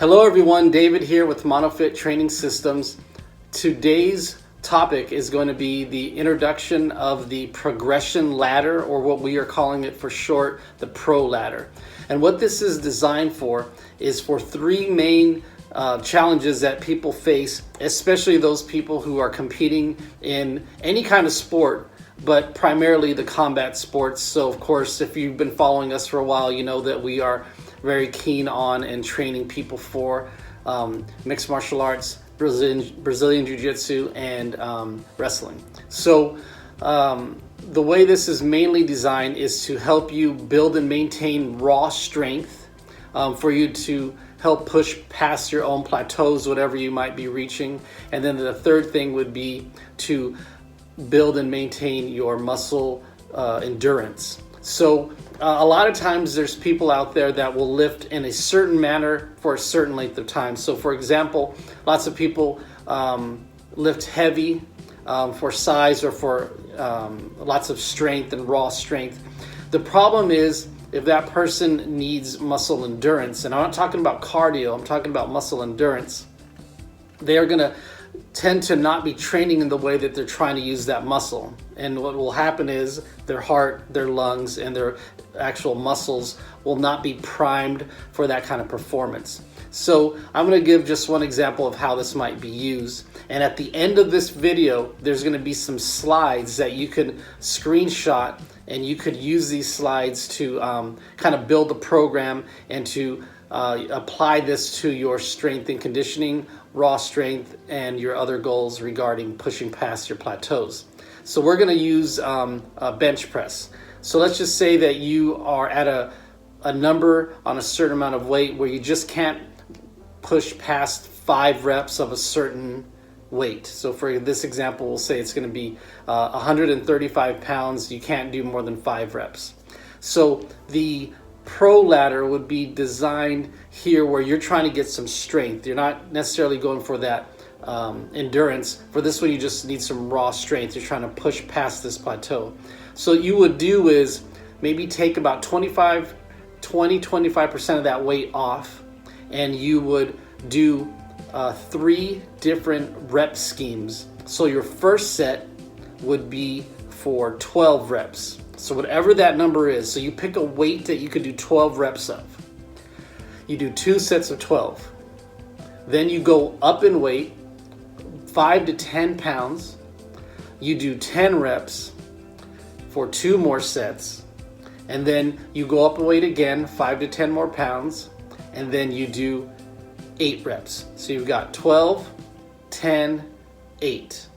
Hello everyone, David here with MonoFit Training Systems. Today's topic is going to be the introduction of the progression ladder, or what we are calling it for short, the Pro Ladder. And what this is designed for is for three main challenges that people face, especially those people who are competing in any kind of sport, but primarily the combat sports. So of course, if you've been following us for a while, you know that we are very keen on and training people for mixed martial arts, Brazilian Jiu-Jitsu, and wrestling. So the way this is mainly designed is to help you build and maintain raw strength, for you to help push past your own plateaus, whatever you might be reaching. And then the third thing would be to build and maintain your muscle endurance. So a lot of times there's people out there that will lift in a certain manner for a certain length of time. So for example, lots of people lift heavy for size or for lots of strength and raw strength. The problem is if that person needs muscle endurance, and I'm not talking about cardio, I'm talking about muscle endurance, they are going to tend to not be training in the way that they're trying to use that muscle. And what will happen is their heart, their lungs, and their actual muscles will not be primed for that kind of performance. So I'm going to give just one example of how this might be used. And at the end of this video, there's going to be some slides that you can screenshot, and you could use these slides to kind of build the program and to apply this to your strength and conditioning, raw strength, and your other goals regarding pushing past your plateaus. So we're going to use a bench press. So let's just say that you are at a number on a certain amount of weight where you just can't push past 5 reps of a certain weight. So for this example, we'll say it's going to be 135 pounds. You can't do more than 5 reps. So the Pro Ladder would be designed here where you're trying to get some strength. You're not necessarily going for that endurance. For this one, you just need some raw strength. You're trying to push past this plateau. So what you would do is maybe take about 20-25% of that weight off, and you would do 3 different rep schemes. So your first set would be for 12 reps. So whatever that number is, so you pick a weight that you could do 12 reps of. You do 2 sets of 12. Then you go up in weight, 5 to 10 pounds. You do 10 reps for 2 more sets. And then you go up in weight again, 5 to 10 more pounds. And then you do 8 reps. So you've got 12, 10, 8.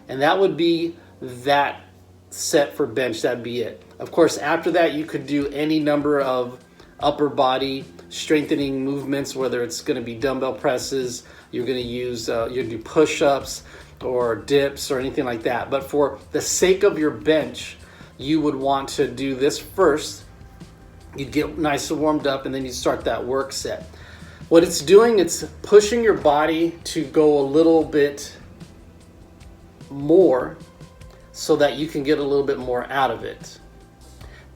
And that would be that set for bench. That'd be it. Of course, after that, you could do any number of upper body strengthening movements, whether it's going to be dumbbell presses, you're going to use, you do push-ups or dips or anything like that. But for the sake of your bench, you would want to do this first. You'd get nice and warmed up, and then you start that work set. What it's doing, it's pushing your body to go a little bit more so that you can get a little bit more out of it.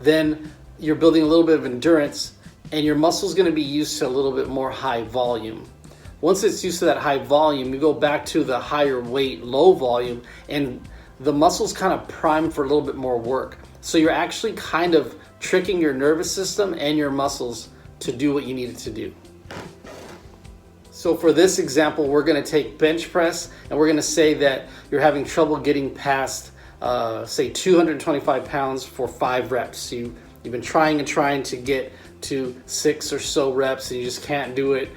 Then you're building a little bit of endurance, and your muscle's going to be used to a little bit more high volume. Once it's used to that high volume, you go back to the higher weight, low volume, and the muscle's kind of primed for a little bit more work. So you're actually kind of tricking your nervous system and your muscles to do what you need it to do. So for this example, we're going to take bench press, and we're going to say that you're having trouble getting past say 225 pounds for 5 reps. You've been trying to get to 6 or so reps, and you just can't do it.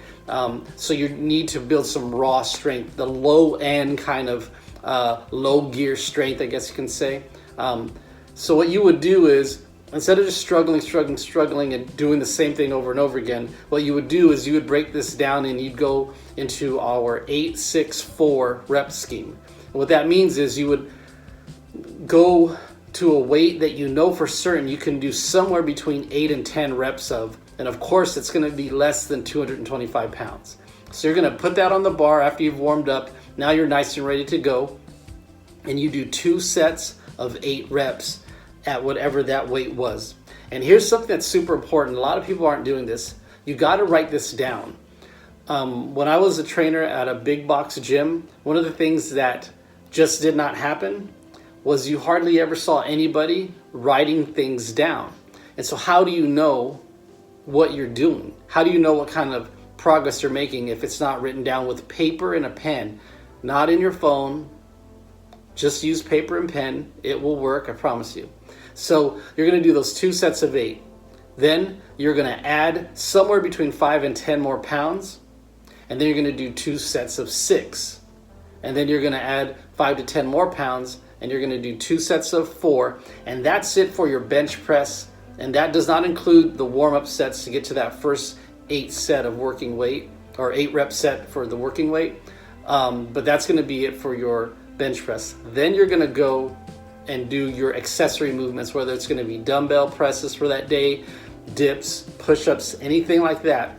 So you need to build some raw strength, the low end kind of low gear strength, I guess you can say. So what you would do is, instead of just struggling and doing the same thing over and over again, what you would do is you would break this down, and you'd go into our 8-6-4 rep scheme. And what that means is you would go to a weight that you know for certain you can do somewhere between 8 and 10 reps of, and of course it's going to be less than 225 pounds. So you're going to put that on the bar after you've warmed up. Now you're nice and ready to go, and you do 2 sets of 8 reps at whatever that weight was. And here's something that's super important. A lot of people aren't doing this. You got to write this down. When I was a trainer at a big box gym, one of the things that just did not happen was you hardly ever saw anybody writing things down. And so how do you know what you're doing? How do you know what kind of progress you're making if it's not written down with paper and a pen? Not in your phone. Just use paper and pen. It will work, I promise you. So you're going to do those 2 sets of 8. Then you're going to add somewhere between 5 and 10 more pounds. And then you're going to do 2 sets of 6. And then you're going to add 5 to 10 more pounds. And you're going to do 2 sets of 4. And that's it for your bench press. And that does not include the warm-up sets to get to that first 8 set of working weight, or 8 rep set for the working weight. But that's going to be it for your bench press. Then you're going to go and do your accessory movements, whether it's going to be dumbbell presses for that day, dips, push-ups, anything like that.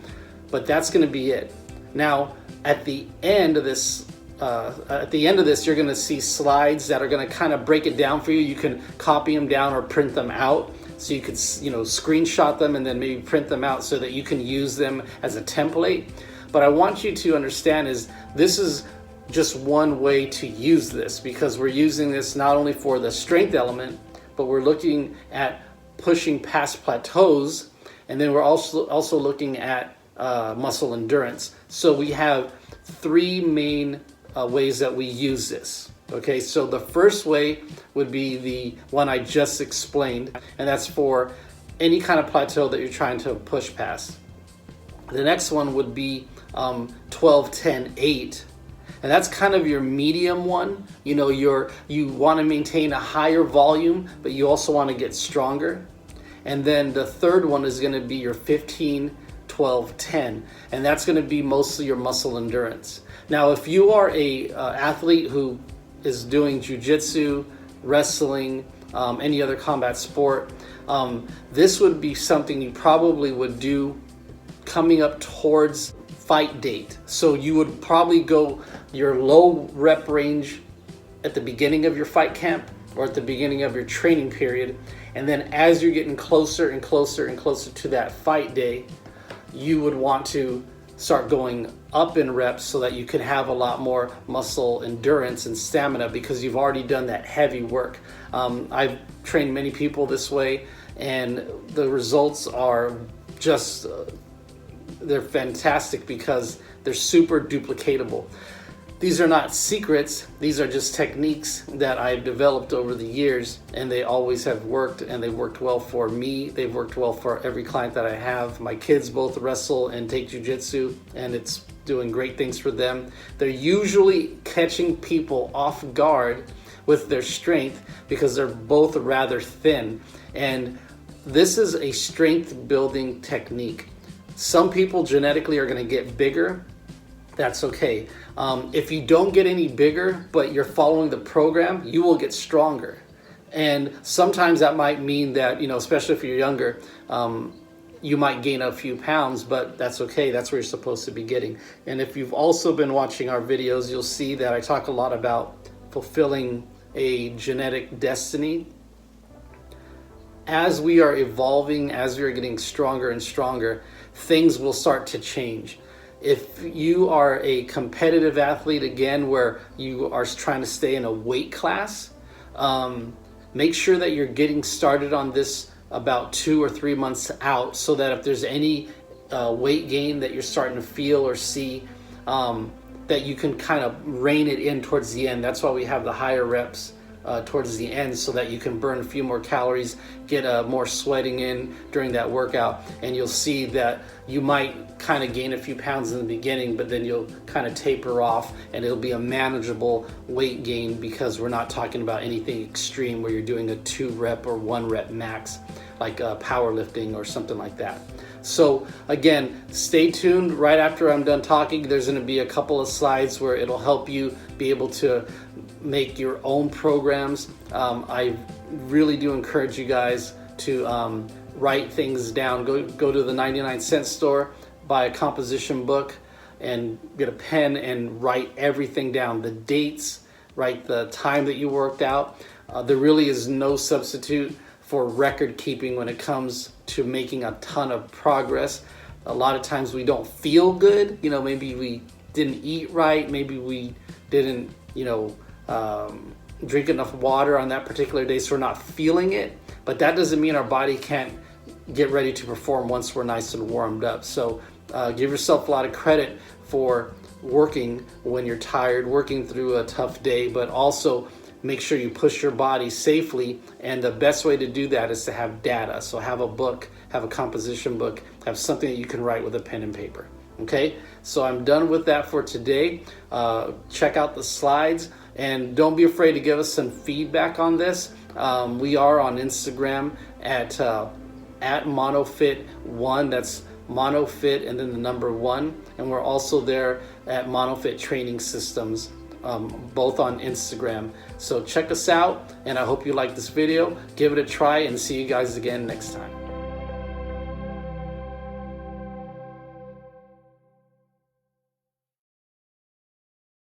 But that's going to be it. Now, at the end of this, you're going to see slides that are going to kind of break it down for you. You can copy them down or print them out. So you could, screenshot them and then maybe print them out so that you can use them as a template. But I want you to understand this is just one way to use this, because we're using this not only for the strength element, but we're looking at pushing past plateaus, and then we're also looking at muscle endurance. So we have 3 main ways that we use this. Okay, so the first way would be the one I just explained, and that's for any kind of plateau that you're trying to push past. The next one would be 12, 10, 8. And that's kind of your medium one. You want to maintain a higher volume, but you also want to get stronger. And then the third one is going to be your 15, 12, 10. And that's going to be mostly your muscle endurance. Now, if you are a athlete who is doing jiu-jitsu, wrestling, any other combat sport, this would be something you probably would do coming up towards fight date. So you would probably go your low rep range at the beginning of your fight camp or at the beginning of your training period. And then as you're getting closer and closer and closer to that fight day, you would want to start going up in reps so that you can have a lot more muscle endurance and stamina, because you've already done that heavy work. I've trained many people this way, and the results are just they're fantastic because they're super duplicatable. These are not secrets. These are just techniques that I've developed over the years, and they always have worked, and they've worked well for me. They've worked well for every client that I have. My kids both wrestle and take jiu-jitsu, and it's doing great things for them. They're usually catching people off guard with their strength because they're both rather thin. And this is a strength building technique. Some people genetically are going to get bigger. That's okay. If you don't get any bigger, but you're following the program, you will get stronger. And sometimes that might mean that, especially if you're younger, you might gain a few pounds, but that's okay. That's where you're supposed to be getting. And if you've also been watching our videos, you'll see that I talk a lot about fulfilling a genetic destiny. As we are evolving, as we are getting stronger and stronger, things will start to change. If you are a competitive athlete, again, where you are trying to stay in a weight class, make sure that you're getting started on this about 2 or 3 months out, so that if there's any weight gain that you're starting to feel or see, that you can kind of rein it in towards the end. That's why we have the higher reps towards the end, so that you can burn a few more calories, get more sweating in during that workout, and you'll see that you might kind of gain a few pounds in the beginning, but then you'll kind of taper off, and it'll be a manageable weight gain, because we're not talking about anything extreme where you're doing a 2 rep or 1 rep max, like powerlifting or something like that. So again, stay tuned. Right after I'm done talking, there's going to be a couple of slides where it'll help you be able to make your own programs. I really do encourage you guys to write things down. Go to the 99-cent store, buy a composition book, and get a pen and write everything down. The dates, write the time that you worked out. There really is no substitute for record keeping when it comes to making a ton of progress. a lot of times we don't feel good. You know, maybe we didn't eat right, maybe we didn't, drink enough water on that particular day, so we're not feeling it. But that doesn't mean our body can't get ready to perform once we're nice and warmed up. So give yourself a lot of credit for working when you're tired, working through a tough day, but also make sure you push your body safely. And the best way to do that is to have data. So have a book, have a composition book, have something that you can write with a pen and paper. Okay, so I'm done with that for today. Check out the slides, and don't be afraid to give us some feedback on this. We are on Instagram at MonoFit1. That's MonoFit and then the number 1. And we're also there at MonoFit Training Systems, both on Instagram. So check us out, and I hope you like this video. Give it a try, and see you guys again next time.